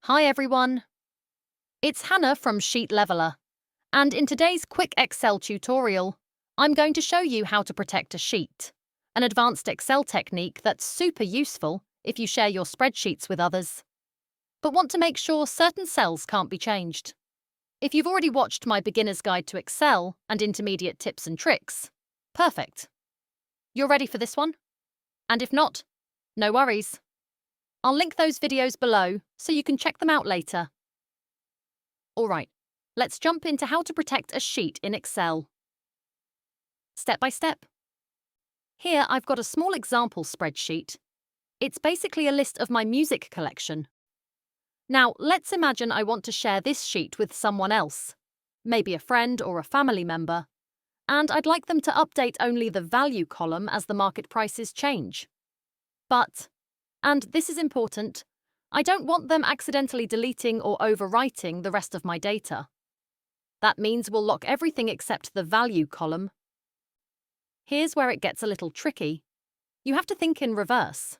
Hi everyone, it's Hannah from Sheet Leveler, and in today's quick Excel tutorial, I'm going to show you how to protect a sheet, an advanced Excel technique that's super useful if you share your spreadsheets with others, but want to make sure certain cells can't be changed. If you've already watched my beginner's guide to Excel and intermediate tips and tricks, perfect. You're ready for this one? And if not, no worries. I'll link those videos below so you can check them out later. Alright, let's jump into how to protect a sheet in Excel. Step by step. Here I've got a small example spreadsheet. It's basically a list of my music collection. Now let's imagine I want to share this sheet with someone else, maybe a friend or a family member, and I'd like them to update only the value column as the market prices change. But, and this is important, I don't want them accidentally deleting or overwriting the rest of my data. That means we'll lock everything except the value column. Here's where it gets a little tricky. You have to think in reverse.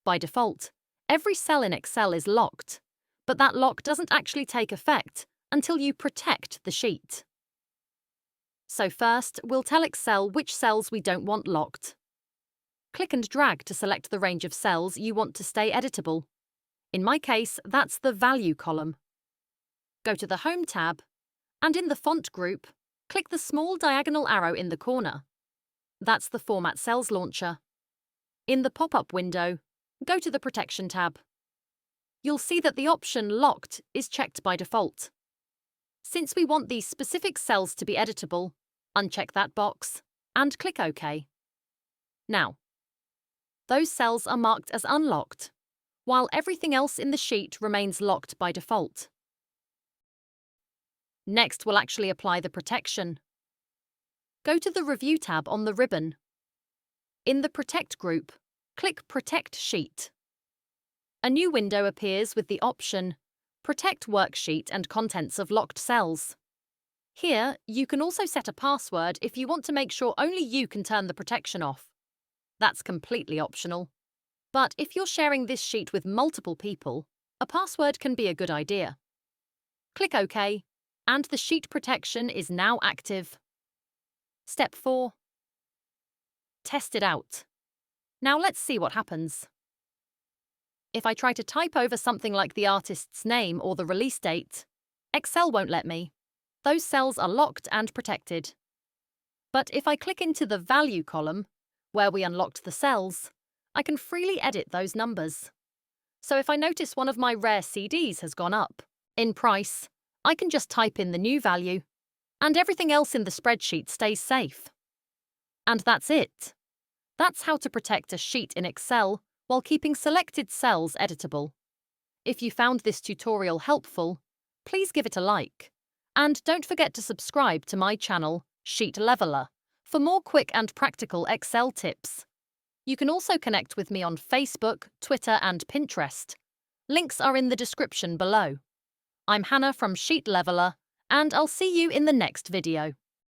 By default, every cell in Excel is locked, but that lock doesn't actually take effect until you protect the sheet. So first, we'll tell Excel which cells we don't want locked. Click and drag to select the range of cells you want to stay editable. In my case, that's the Value column. Go to the Home tab, and in the Font group, click the small diagonal arrow in the corner. That's the Format Cells launcher. In the pop-up window, go to the Protection tab. You'll see that the option Locked is checked by default. Since we want these specific cells to be editable, uncheck that box and click OK. Now, those cells are marked as unlocked, while everything else in the sheet remains locked by default. Next, we'll actually apply the protection. Go to the Review tab on the ribbon. In the Protect group, click Protect Sheet. A new window appears with the option Protect Worksheet and Contents of Locked Cells. Here, you can also set a password if you want to make sure only you can turn the protection off. That's completely optional. But if you're sharing this sheet with multiple people, a password can be a good idea. Click OK, and the sheet protection is now active. Step 4. Test it out. Now let's see what happens. If I try to type over something like the artist's name or the release date, Excel won't let me. Those cells are locked and protected. But if I click into the Value column, where we unlocked the cells, I can freely edit those numbers. So if I notice one of my rare CDs has gone up in price, I can just type in the new value, and everything else in the spreadsheet stays safe. And that's it. That's how to protect a sheet in Excel while keeping selected cells editable. If you found this tutorial helpful, please give it a like. And don't forget to subscribe to my channel, Sheet Leveler, for more quick and practical Excel tips. You can also connect with me on Facebook, Twitter, and Pinterest. Links are in the description below. I'm Hannah from Sheet Leveler, and I'll see you in the next video.